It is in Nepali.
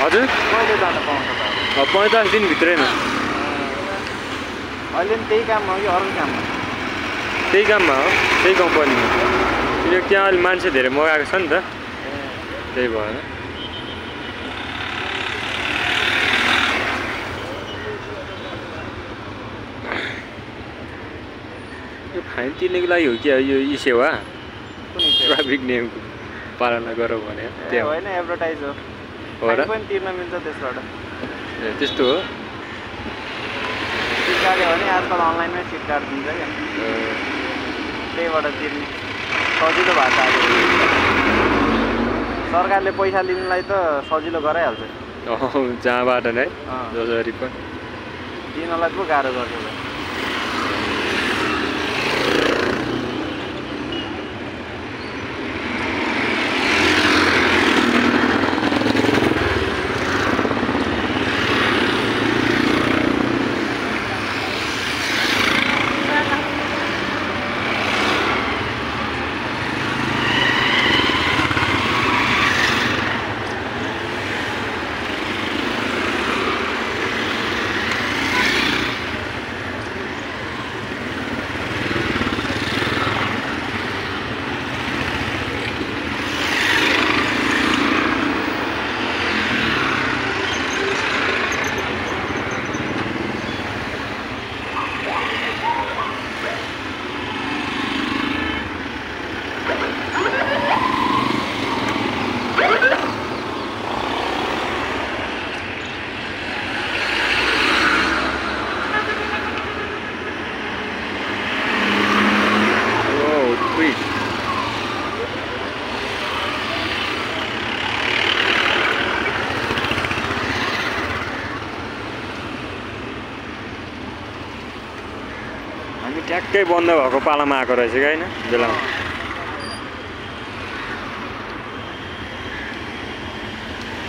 हजुर कहिले जान पाउँछ त? 45 दिन भित्रैमा। अहिले पनि त्यही काममा हो कि अरू काममा? त्यही काममा हो, त्यही कम्पनीमा। किनकि त्यहाँ अहिले मान्छे धेरै मगाएको छ नि त, त्यही भएर। यो फाइन तिर्नेको लागि हो कि यो ई सेवा? ट्राफिक नियमको पालना गरौँ भने त्यो होइन, एडभर्टाइज हो। फाइन पनि तिर्न मिल्छ त्यसबाट। ए त्यस्तो हो? सिट काट्यो भने आजकल अनलाइनमै सिट काटिदिन्छ क्या, त्यहीबाट तिर्ने सजिलो भएको छ। सरकारले पैसा लिनुलाई त सजिलो गराइहाल्छ। जहाँबाट नै जसरी पनि दिनलाई पो गाह्रो गर्छ। ट्याक्कै बन्द भएको पालामा आएको रहेछ क्या होइन बेलामा।